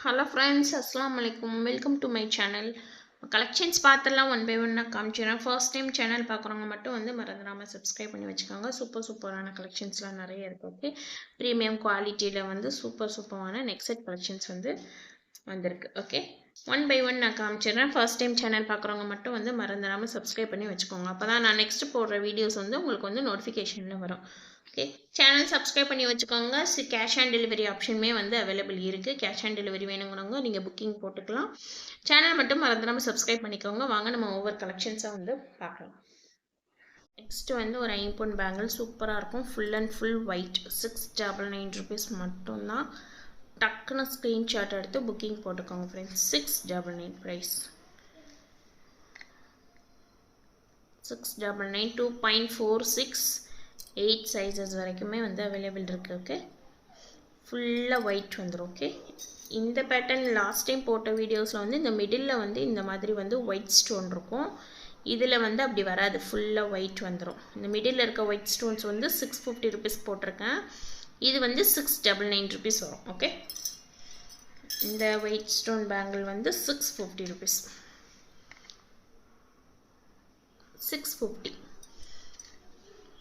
Hello friends, Assalamu alaikum. Welcome to my channel. Collections பார்த்துலாம் one by ஒன்னாக காமிச்சிடுறேன். First time channel பார்க்குறவங்க மட்டும் வந்து மறந்துடாமல் சப்ஸ்கிரைப் பண்ணி வச்சுக்கோங்க. சூப்பரான கலெக்ஷன்ஸ்லாம் நிறைய இருக்குது. ஓகே, ப்ரீமியம் குவாலிட்டியில் வந்து சூப்பரான நெக் செட் கலெக்ஷன்ஸ் வந்து வந்திருக்கு. ஓகே, ஒன் பை ஒன் நான் காமிச்சிடுறேன். ஃபர்ஸ்ட் டைம் சேனல் பார்க்குறவங்க மட்டும் வந்து மறந்துடாமல் சப்ஸ்கிரைப் பண்ணி வச்சுக்கோங்க. அப்போ தான் நான் நெக்ஸ்ட் போடுற வீடியோஸ் வந்து உங்களுக்கு வந்து நோட்டிஃபிகேஷனில் வரும். ஓகே, சேனல் சப்ஸ்கிரைப் பண்ணி வச்சுக்கோங்க. கேஷ் ஆன் டெலிவரி ஆப்ஷனுமே வந்து அவைலபிள் இருக்குது. கேஷ் ஆன் டெலிவரி வேணுங்கிறவங்க நீங்கள் புக்கிங் போட்டுக்கலாம். சேனல் மட்டும் மறந்துடாமல் சப்ஸ்கிரைப் பண்ணிக்கோங்க. வாங்க நம்ம ஒவ்வொரு கலெக்ஷன்ஸாக வந்து பார்க்கலாம். நெக்ஸ்ட் வந்து ஒரு ஐம்பொன் பேங்கிள் சூப்பராக இருக்கும். Full and full white. 699 rupees மட்டும்தான். டக்குன்னு ஸ்க்ரீன்ஷாட் எடுத்து புக்கிங் போட்டுக்கோங்க ஃப்ரெண்ட்ஸ். 699 ப்ரைஸ். 699 2.46 8 சைஸஸ் வரைக்குமே வந்து அவைலபிள் இருக்குது. ஓகே, ஃபுல்லாக ஒயிட் வந்துடும். ஓகே, இந்த பேட்டர்ன் லாஸ்ட் டைம் போட்ட வீடியோஸில் வந்து இந்த மிடில் வந்து இந்த மாதிரி வந்து ஒயிட் ஸ்டோன் இருக்கும். இதில் வந்து அப்படி வராது, ஃபுல்லாக ஒயிட் வந்துடும். இந்த மிடில் இருக்க ஒயிட் ஸ்டோன்ஸ் வந்து 650 rupees போட்டிருக்கேன். இது வந்து 699 rupees வரும். ஓகே, இந்த ஒயிட் ஸ்டோன் பேங்கிள் வந்து 650 rupees. 650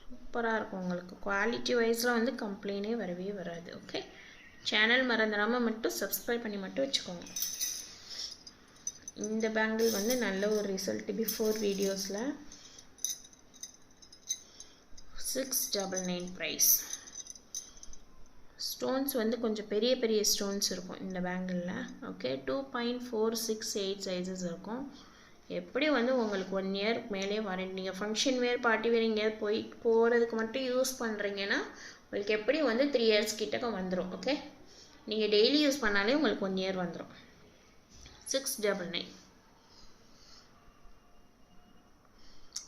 சூப்பராக இருக்கும். உங்களுக்கு குவாலிட்டி வைஸில் வந்து கம்ப்ளைண்டே வரவே வராது. ஓகே, சேனல் மறந்துடாமல் மட்டும் சப்ஸ்கிரைப் பண்ணி மட்டும் வச்சுக்கோங்க. இந்த பேங்கிள் வந்து நல்ல ஒரு ரிசல்ட் பிஃபோர் வீடியோஸில். 699 ப்ரைஸ். ஸ்டோன்ஸ் வந்து கொஞ்சம் பெரிய ஸ்டோன்ஸ் இருக்கும் இந்த பேங்கிளில். ஓகே, 2.468 சைஸஸ் இருக்கும். எப்படி வந்து உங்களுக்கு 1 year மேலே வாரண்டி. நீங்கள் ஃபங்க்ஷன் வேர் பார்ட்டி வேர் எங்கேயாவது போகிறதுக்கு மட்டும் யூஸ் பண்ணுறீங்கன்னா உங்களுக்கு எப்படி வந்து 3 years கிட்டக்க வந்துடும். ஓகே, நீங்கள் டெய்லி யூஸ் பண்ணாலே உங்களுக்கு 1 year வந்துடும். 699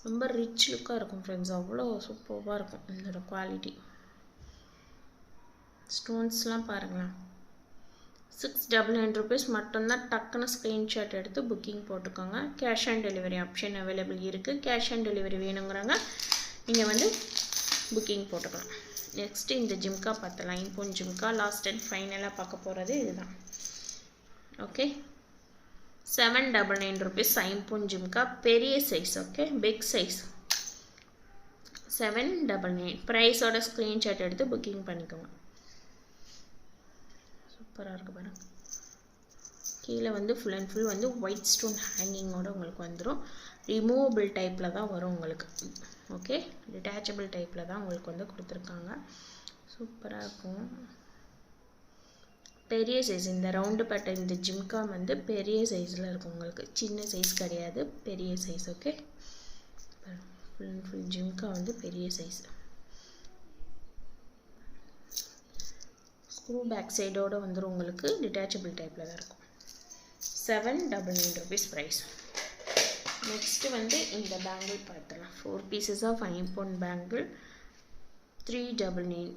ரொம்ப ரிச் லுக்காக இருக்கும் ஃப்ரெண்ட்ஸ். அவ்வளோ சூப்பராக இருக்கும் இதோட குவாலிட்டி. ஸ்டோன்ஸ்லாம் பாருங்களேன். 699 rupees மட்டும்தான். டக்குன்னு ஸ்க்ரீன்ஷாட் எடுத்து புக்கிங் போட்டுக்கோங்க. Cash on delivery option available இருக்குது. கேஷ் ஆன் டெலிவரி வேணுங்கிறவங்க நீங்கள் வந்து புக்கிங் போட்டுக்கலாம். நெக்ஸ்ட்டு இந்த ஜிம்கா பார்த்தலாம். ஐம்பொன் ஜிம்கா லாஸ்ட் அண்ட் ஃபைனலாக பார்க்க போகிறது இதுதான். ஓகே, 799 rupees ஐம்பொன் ஜிம்கா பெரிய சைஸ். Okay, big size. 799 ப்ரைஸோட ஸ்க்ரீன்ஷாட் எடுத்து புக்கிங் பண்ணிக்கோங்க. சூப்பராக இருக்குது பாருங்கள். கீழே வந்து ஃபுல் அண்ட் ஃபுல் வந்து ஒயிட் ஸ்டோன் ஹேங்கிங்கோடு உங்களுக்கு வந்துடும். ரிமூவபிள் டைப்பில் தான் வரும் உங்களுக்கு. ஓகே, டிட்டாச்சபிள் டைப்பில் தான் உங்களுக்கு வந்து கொடுத்துருக்காங்க. சூப்பராக இருக்கும். பெரிய சைஸ். இந்த ரவுண்டு பேட்டர்ன் இந்த ஜிம்கா வந்து பெரிய சைஸில் இருக்கும் உங்களுக்கு. சின்ன சைஸ் கிடையாது, பெரிய size. Okay, full and full jhumka வந்து பெரிய சைஸ். ஸ்க்ரூ பேக் சைடோடு வந்துடும் உங்களுக்கு. டிட்டாச்சபிள் டைப்பில் தான் இருக்கும். 799 rupees ப்ரைஸ். நெக்ஸ்ட்டு வந்து இந்த பேங்கிள் பார்த்துலாம். 4 pieces ஆஃப் ஐம்பொன் பேங்கிள் 399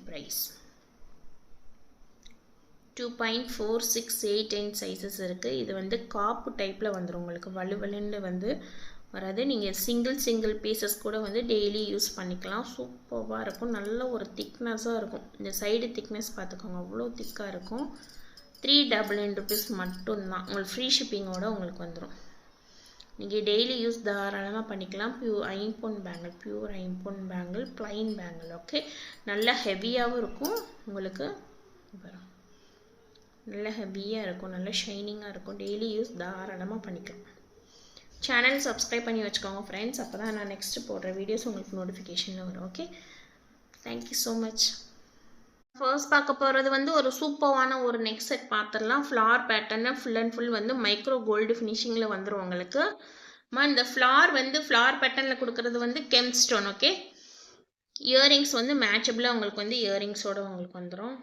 ப்ரைஸ். 2.4689 சைஸஸ் இருக்குது. இது வந்து காப்பு டைப்பில் வந்துடும் உங்களுக்கு. வலுவலுன்னு வந்து வராது. நீங்கள் சிங்கிள் பீசஸ் கூட வந்து டெய்லி யூஸ் பண்ணிக்கலாம். சூப்பராக இருக்கும். நல்ல ஒரு திக்னஸாக இருக்கும். இந்த சைடு திக்னஸ் பார்த்துக்கோங்க, அவ்வளோ திக்காக இருக்கும். 399 rupees மட்டும்தான். உங்களுக்கு ஃப்ரீ ஷிப்பிங்கோட உங்களுக்கு வந்துடும். நீங்கள் டெய்லி யூஸ் தாராளமாக பண்ணிக்கலாம். பியூர் ஐம்பொன் பேங்கிள் ப்ளைன் பேங்கிள். ஓகே, நல்லா ஹெவியாகவும் இருக்கும் உங்களுக்கு. நல்லா ஹெவியாக இருக்கும், நல்லா ஷைனிங்காக இருக்கும். டெய்லி யூஸ் தாராளமாக பண்ணிக்கலாம். சேனல் சப்ஸ்கிரைப் பண்ணி வச்சுக்கோங்க ஃப்ரெண்ட்ஸ். அப்போ தான் நான் நெக்ஸ்ட்டு போடுற வீடியோஸ் உங்களுக்கு நோட்டிஃபிகேஷனில் வரும். Okay, thank you so much. First பார்க்க போகிறது வந்து ஒரு சூப்பரான ஒரு நெக் செட் பார்த்துடலாம். ஃப்ளார் பேட்டர்னு ஃபுல் அண்ட் ஃபுல் வந்து மைக்ரோ கோல்டு ஃபினிஷிங்கில் வந்துடும் உங்களுக்கு. இந்த ஃப்ளார் பேட்டர்னில் கொடுக்குறது வந்து கெம் ஸ்டோன். ஓகே, இயரிங்ஸ் வந்து மேட்சபிளாக உங்களுக்கு வந்து இயரிங்ஸோடு உங்களுக்கு வந்துடும்.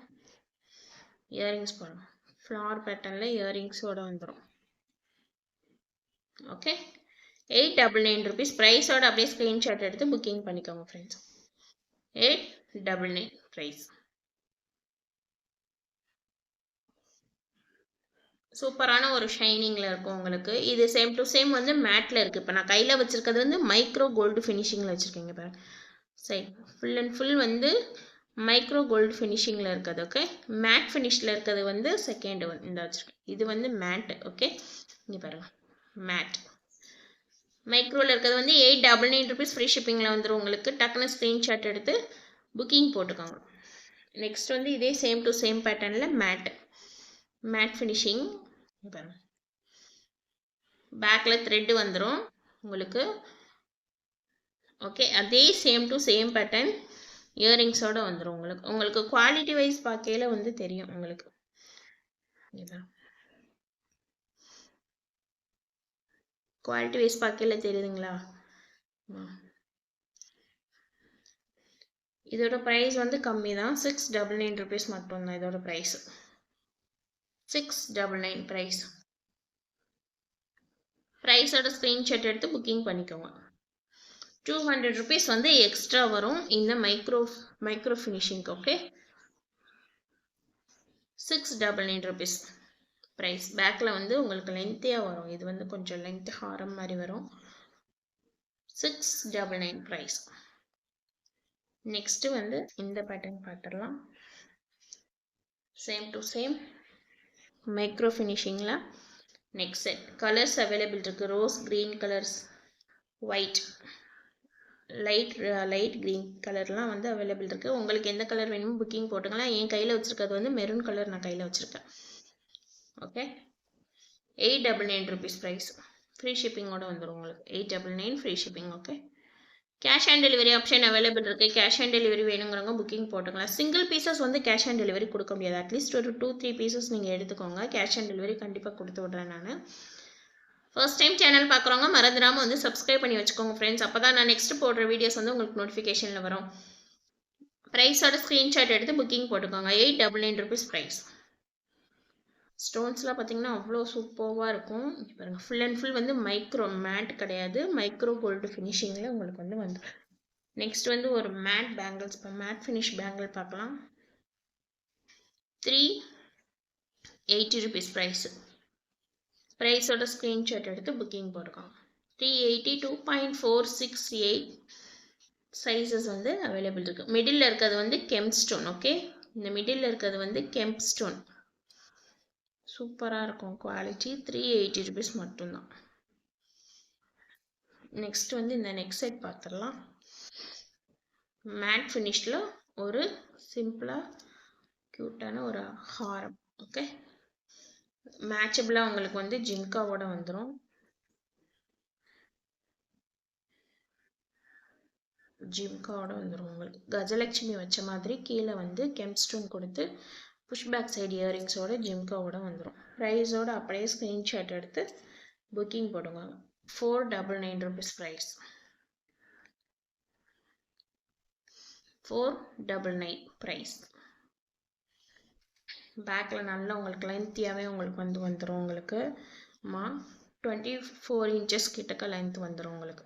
இயரிங்ஸ் பாருங்கள், ஃப்ளார் பேட்டர்னில் இயரிங்ஸோடு வந்துடும். ஓகே, 899 rupees ப்ரைஸோட அப்படியே ஸ்க்ரீன்ஷாட் எடுத்து புக்கிங் பண்ணிக்கோங்க ஃப்ரெண்ட்ஸ். 899 ப்ரைஸ். சூப்பரான ஒரு ஷைனிங்கில் இருக்கும் உங்களுக்கு. இது சேம் டு சேம் வந்து மேட்டில் இருக்குது. இப்போ நான் கையில் வச்சுருக்கிறது வந்து மைக்ரோ கோல்டு ஃபினிஷிங்கில் வச்சுருக்கீங்க பாருங்கள். சரி, ஃபுல் அண்ட் ஃபுல் வந்து மைக்ரோ கோல்டு ஃபினிஷிங்கில் இருக்குது. ஓகே, மேட் ஃபினிஷில் இருக்கிறது வந்து செகண்ட் ஒன் இந்த வச்சுருக்கேன். இது வந்து மேட். ஓகே, இங்கே பாருங்கள் மேட். மைக்ரோவில் இருக்கிறது வந்து 899 rupees ஃப்ரீ ஷிப்பிங்கில் வந்துடும் உங்களுக்கு. டக்குன்னு ஸ்க்ரீன்ஷாட் எடுத்து புக்கிங் போட்டுக்கோங்க. நெக்ஸ்ட் வந்து இதே சேம் டு சேம் பேட்டர்னில் மேட் ஃபினிஷிங். பாருங்கள் பேக்கில் த்ரெட்டு வந்துடும் உங்களுக்கு. ஓகே, அதே சேம் டு சேம் பேட்டர்ன் இயரிங்ஸோடு வந்துடும் உங்களுக்கு குவாலிட்டி வைஸ் பார்க்கையில் வந்து தெரியும் உங்களுக்கு. குவாலிட்டி வைஸ் பார்க்கையில் தெரியுதுங்களா? இதோட ப்ரைஸ் வந்து கம்மி தான், 699 rupees மட்டும்தான் இதோட ப்ரைஸ். 699 ப்ரைஸோட ஸ்க்ரீன்ஷாட் எடுத்து புக்கிங் பண்ணிக்கோங்க. 200 rupees வந்து எக்ஸ்ட்ரா வரும் இந்த மைக்ரோ ஃபினிஷிங்க்கு. Okay, 699 rupees price. பேக்கில் வந்து உங்களுக்கு லென்த்தியாக வரும். இது வந்து கொஞ்சம் லென்த் ஹாரம் மாதிரி வரும். 699 ப்ரைஸ். நெக்ஸ்ட்டு வந்து இந்த பேட்டர்ன் பார்த்துடலாம். சேம் டு சேம் மைக்ரோ ஃபினிஷிங்கில் நெக்ஸ்ட் செட் கலர்ஸ் அவைலபிள் இருக்குது. Rose green colours, white, light green கலர்லாம் வந்து அவைலபிள் இருக்குது. உங்களுக்கு எந்த கலர் வேணுமோ புக்கிங் போட்டுக்கலாம். என் கையில் வச்சுருக்கிறது வந்து மெரூன் கலர் நான் கையில் வச்சுருக்கேன். Okay, 899 rupees price. ஃப்ரீ ஷிப்பிங்கோடு வந்துடும் உங்களுக்கு. 899 free shipping. Okay, cash on delivery option available இருக்குது. கேஷ் ஆன் டெலிவரி வேணுங்கிறவங்க புக்கிங் போட்டுக்கலாம். சிங்கிள் பீசஸ் வந்து கேஷ் ஆன் டெலிவரி கொடுக்க முடியாது. அட்லீஸ்ட் ஒரு 2-3 பீசஸ் நீங்கள் எடுத்துக்கோங்க. கேஷ் ஆன் டெலிவரி கண்டிப்பாக கொடுத்து விட்றேன் நான். ஃபர்ஸ்ட் டைம் சேனல் பார்க்குறவங்க மறந்துடாமல் வந்து சப்ஸ்கிரைப் பண்ணி வச்சுக்கோங்க ஃப்ரெண்ட்ஸ். அப்போ தான் நான் நெக்ஸ்ட் போடுற வீடியோஸ் வந்து உங்களுக்கு நோட்டிஃபிகேஷனில் வரும். ப்ரைஸோட ஸ்க்ரீன்ஷாட் எடுத்து புக்கிங் போட்டுக்கோங்க. 899 rupees ப்ரைஸ். ஸ்டோன்ஸ்லாம் பார்த்தீங்கன்னா அவ்வளோ சூப்பராக இருக்கும். பாருங்கள், ஃபுல் அண்ட் ஃபுல் வந்து மைக்ரோ மேட் கிடையாது, மைக்ரோ கோல்டு ஃபினிஷிங்கில் உங்களுக்கு வந்து வந்துடும். நெக்ஸ்ட் வந்து ஒரு மேட் பேங்கிள்ஸ், இப்போ மேட் ஃபினிஷ் பேங்கிள் பார்க்கலாம். 380 rupees ப்ரைஸு. ப்ரைஸோட ஸ்க்ரீன்ஷாட் எடுத்து புக்கிங் போட்டுக்கோங்க. 380 2.468 சைஸஸ் வந்து அவைலபிள் இருக்குது. மிடில் இருக்கிறது வந்து கெம்ப் ஸ்டோன். ஓகே, இந்த மிடில் இருக்கிறது வந்து கெம்ப் ஸ்டோன். சூப்பராக இருக்கும் குவாலிட்டி. 380 rupees மட்டும்தான். நெக்ஸ்ட் வந்து இந்த நெக் செட் பார்த்துடலாம். மேட் ஃபினிஷில் ஒரு சிம்பிளாக க்யூட்டான ஒரு ஹாரம். ஓகே, மேட்சபிளாக உங்களுக்கு வந்து ஜிம்காவோட வந்துடும். உங்களுக்கு கஜலட்சுமி வச்ச மாதிரி கீழே வந்து கெம்ப் ஸ்டோன் கொடுத்து புஷ் பேக் சைடு இயரிங்ஸோட ஜிம்காவோட வந்துடும். ப்ரைஸோட அப்படியே ஸ்க்ரீன்ஷாட் எடுத்து புக்கிங் போடுங்க. 499 rupees ப்ரைஸ். 499 ப்ரைஸ். பேக்கில் நல்லா உங்களுக்கு லென்த்தியாகவே உங்களுக்கு வந்து வந்துடும். உங்களுக்கு 24 inches கிட்டக்க லென்த் வந்துடும் உங்களுக்கு.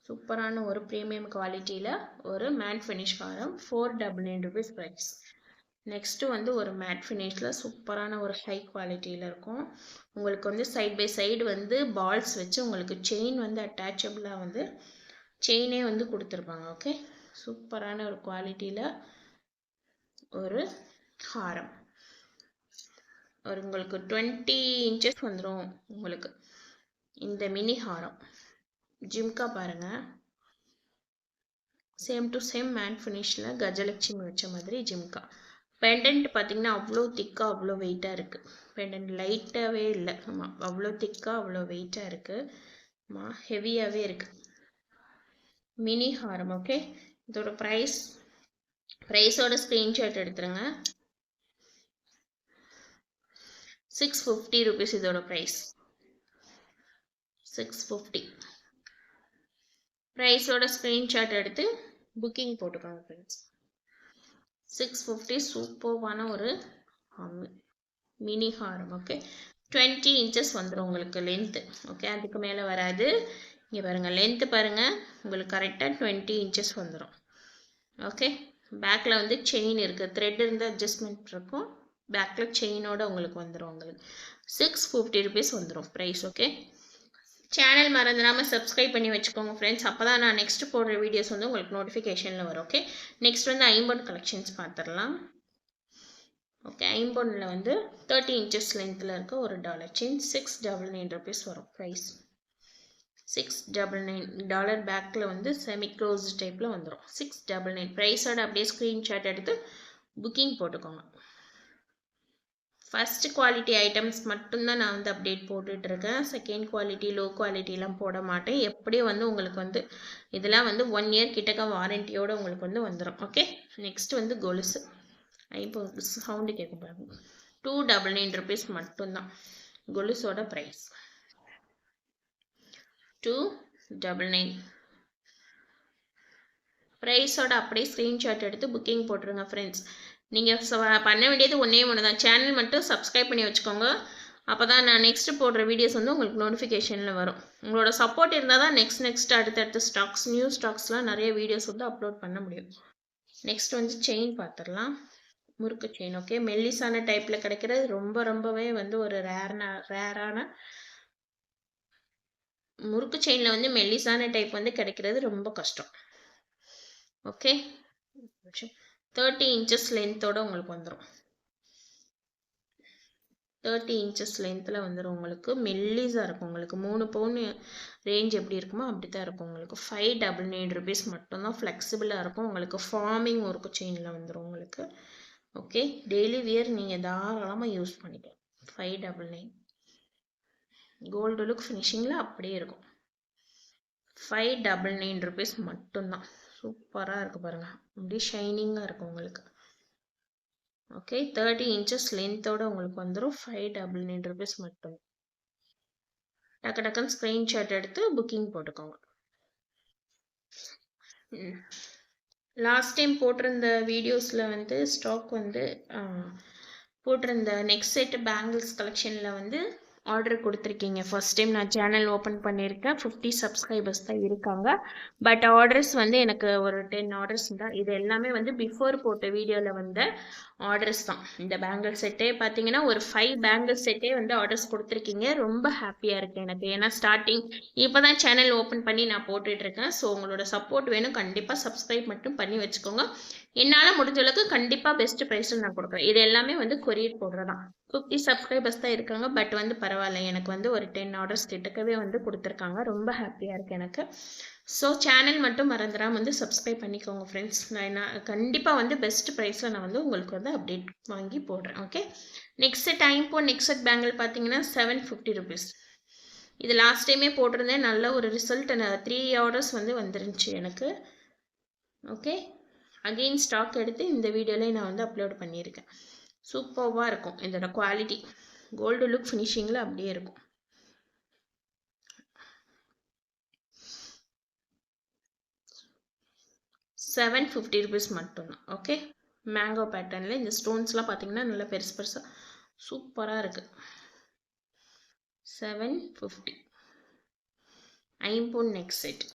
சூப்பரான ஒரு ப்ரீமியம் குவாலிட்டியில் ஒரு மேட் ஃபினிஷ் ஹாரம். 499 rupees ப்ரைஸ். நெக்ஸ்ட்டு வந்து ஒரு மேட் ஃபினிஷில் சூப்பரான ஒரு ஹை குவாலிட்டியில் இருக்கும். உங்களுக்கு வந்து சைட் பை சைடு வந்து பால்ஸ் வச்சு உங்களுக்கு செயின் வந்து அட்டாச்சபிளாக வந்து செயினே வந்து கொடுத்துருப்பாங்க. ஓகே, சூப்பரான ஒரு குவாலிட்டியில் ஒரு ஹாரம். ஒரு உங்களுக்கு 20 inches வந்துடும் உங்களுக்கு இந்த மினி ஹாரம். ஜிம்கா பாருங்கள், சேம் டு சேம் மேட் ஃபினிஷில் கஜலட்சுமி வச்ச மாதிரி ஜிம்கா. பெண்டன்ட் பார்த்தீங்கன்னா அவ்வளோ திக்காக அவ்வளோ வெயிட்டாக இருக்குது. பெண்டன்ட் லைட்டாகவே இல்லை. ஆமாம், அவ்வளோ திக்காக அவ்வளோ வெயிட்டாக இருக்குது. ஆமாம், ஹெவியாகவே இருக்குது. மினி ஹாரம். ஓகே, இதோட ப்ரைஸோட ஸ்க்ரீன்ஷாட் எடுத்துருங்க. 650 rupees இதோட ப்ரைஸ். 650 ப்ரைஸோட ஸ்க்ரீன்ஷாட் எடுத்து புக்கிங் போட்டுக்கோங்க ஃப்ரெண்ட்ஸ். 650 சூப்பர்வான ஒரு மினி ஹாரம். ஓகே, 20 inches வந்துடும் உங்களுக்கு லென்த்து. ஓகே, அதுக்கு மேலே வராது. இங்கே பாருங்கள், லென்த்து பாருங்கள், உங்களுக்கு கரெக்டாக 20 inches வந்துடும். ஓகே, பேக்கில் வந்து செயின் இருக்குது, த்ரெட் இருந்து அட்ஜஸ்ட்மெண்ட் இருக்கும். பேக்கில் செயினோட உங்களுக்கு வந்துடும். உங்களுக்கு 650 rupees வந்துடும் ப்ரைஸ். ஓகே, சேனல் மறந்துடாமல் சப்ஸ்கிரைப் பண்ணி வச்சுக்கோங்க ஃப்ரெண்ட்ஸ். அப்போ தான் நான் நெக்ஸ்ட் போடுற வீடியோஸ் வந்து உங்களுக்கு நோட்டிஃபிகேஷனில் வரும். ஓகே, நெக்ஸ்ட் வந்து ஐம்பொன் கலெக்ஷன்ஸ் பார்த்துடலாம். ஓகே, ஐம்பொன்னில் வந்து 30 inches லென்த்தில் இருக்க ஒரு டாலர் செயின் 699 rupees வரும் ப்ரைஸ். 699 டாலர் பேக்கில் வந்து செமி க்ளோஸ் டைப்பில் வந்துடும். 699 ப்ரைஸோட அப்படியே ஸ்க்ரீன்ஷாட் எடுத்து புக்கிங் போட்டுக்கோங்க. ஃபர்ஸ்ட் குவாலிட்டி ஐட்டம்ஸ் மட்டும்தான் நான் வந்து அப்டேட் போட்டுட்ருக்கேன். செகண்ட் குவாலிட்டி லோ குவாலிட்டிலாம் போட மாட்டேன். எப்படியும் வந்து உங்களுக்கு வந்து இதெல்லாம் வந்து 1 year கிட்டக்க வாரண்டியோடு உங்களுக்கு வந்து வந்துடும். ஓகே, நெக்ஸ்ட் வந்து கொலுசு. இப்போ சவுண்டு கேட்க பாருங்க. 299 rupees மட்டும்தான் கொலுசோட ப்ரைஸ். 299 ப்ரைஸோட அப்படியே ஸ்க்ரீன்ஷாட் எடுத்து புக்கிங் போட்டுருங்க ஃப்ரெண்ட்ஸ். நீங்கள் பண்ண வேண்டியது ஒன்றே ஒன்று தான். சேனல் மட்டும் சப்ஸ்கிரைப் பண்ணி வச்சுக்கோங்க. அப்போ தான் நான் நெக்ஸ்ட் போடுற வீடியோஸ் வந்து உங்களுக்கு நோட்டிஃபிகேஷனில் வரும். உங்களோட சப்போர்ட் இருந்தால் தான் நெக்ஸ்ட் அடுத்தடுத்த ஸ்டாக்ஸ் நியூ ஸ்டாக்ஸ்லாம் நிறைய வீடியோஸ் வந்து அப்லோட் பண்ண முடியும். நெக்ஸ்ட் வந்து செயின் பார்த்துடலாம். முறுக்கு செயின். ஓகே, மெல்லிசான டைப்பில் கிடைக்கிறது ரொம்பவே வந்து ஒரு ரேரான முறுக்கு செயினில் வந்து மெல்லிசான டைப் வந்து கிடைக்கிறது ரொம்ப கஷ்டம். ஓகே, 30 inches லென்த்தோட உங்களுக்கு வந்துடும். 30 inches லென்த்தில் வந்துடும். உங்களுக்கு மெல்லிஸாக இருக்கும். உங்களுக்கு 3 பவுன் ரேஞ்ச் எப்படி இருக்குமோ அப்படி தான் இருக்கும். உங்களுக்கு 599 rupees மட்டும்தான். ஃப்ளெக்சிபிளாக இருக்கும். உங்களுக்கு ஃபார்மிங் முறுக்கு செயினில் வந்துடும் உங்களுக்கு. ஓகே, டெய்லி வியர் நீங்கள் தாராளமாக யூஸ் பண்ணிக்கலாம். 599 கோல்டு லுக் ஃபினிஷிங்கில் அப்படியே இருக்கும். 599 rupees மட்டும்தான். சூப்பராக இருக்குது பாருங்கள். அப்படியே ஷைனிங்காக இருக்கும் உங்களுக்கு. ஓகே, 30 inches லென்த்தோட உங்களுக்கு வந்துடும். 599 rupees மட்டும். டக்குன்னு ஸ்க்ரீன்ஷாட் எடுத்து புக்கிங் போட்டுக்கோங்க. லாஸ்ட் டைம் போட்டிருந்த வீடியோஸில் வந்து ஸ்டாக் வந்து போட்டிருந்த நெக்ஸ்ட் செட் பேங்கிள்ஸ் கலெக்ஷனில் வந்து ஆர்டர் கொடுத்துருக்கீங்க. ஃபர்ஸ்ட் டைம் நான் சேனல் ஓப்பன் பண்ணியிருக்கேன். 50 subscribers தான் இருக்காங்க. பட் ஆர்டர்ஸ் வந்து எனக்கு ஒரு 10 ஆர்டர்ஸ் தான். இது எல்லாமே வந்து பிஃபோர் போட்ட வீடியோவில் வந்த ஆர்டர்ஸ் தான். இந்த பேங்கிள் செட்டே பார்த்தீங்கன்னா ஒரு 5 பேங்கிள் செட்டே வந்து ஆர்டர்ஸ் கொடுத்துருக்கீங்க. ரொம்ப ஹாப்பியாக இருக்குது எனக்கு. ஏன்னா ஸ்டார்டிங் இப்போ தான் சேனல் ஓப்பன் பண்ணி நான் போட்டுட்ருக்கேன். ஸோ உங்களோட சப்போர்ட் வேணும். கண்டிப்பாக சப்ஸ்கிரைப் மட்டும் பண்ணி வச்சுக்கோங்க. என்னால் முடிஞ்ச அளவுக்கு கண்டிப்பாக பெஸ்ட் ப்ரைஸில் நான் கொடுக்குறேன். இது எல்லாமே வந்து கொரியர் போடுறதான். 50 subscribers தான் இருக்காங்க. பட் வந்து பரவாயில்ல, எனக்கு வந்து ஒரு 10 ஆர்டர்ஸ் கிட்டக்கவே வந்து கொடுத்துருக்காங்க. ரொம்ப ஹாப்பியாக இருக்குது எனக்கு. ஸோ சேனல் மட்டும் மறந்துடாமல் வந்து சப்ஸ்கிரைப் பண்ணிக்கோங்க ஃப்ரெண்ட்ஸ். நான் கண்டிப்பாக வந்து பெஸ்ட் ப்ரைஸில் நான் வந்து உங்களுக்கு வந்து அப்டேட் வாங்கி போடுறேன். Okay, next next set bangle பார்த்தீங்கன்னா 750 rupees. இது லாஸ்ட் டைமே போட்டிருந்தேன். நல்ல ஒரு ரிசல்ட். 3 ஆர்டர்ஸ் வந்து வந்துருந்துச்சு எனக்கு. ஓகே, அகெயின் ஸ்டாக் எடுத்து இந்த வீடியோலேயே நான் வந்து அப்லோட் பண்ணியிருக்கேன். சூப்பராக இருக்கும் இதோட குவாலிட்டி. கோல்டு லுக் ஃபினிஷிங்கில் அப்படியே இருக்கும். ₹750 மட்டும்தான். ஓகே, மேங்கோ பேட்டர்னில் இந்த ஸ்டோன்ஸ்லாம் பார்த்தீங்கன்னா நல்லா பெருசாக சூப்பராக இருக்குது. 750 ஐம்பொன் நெக் செட்.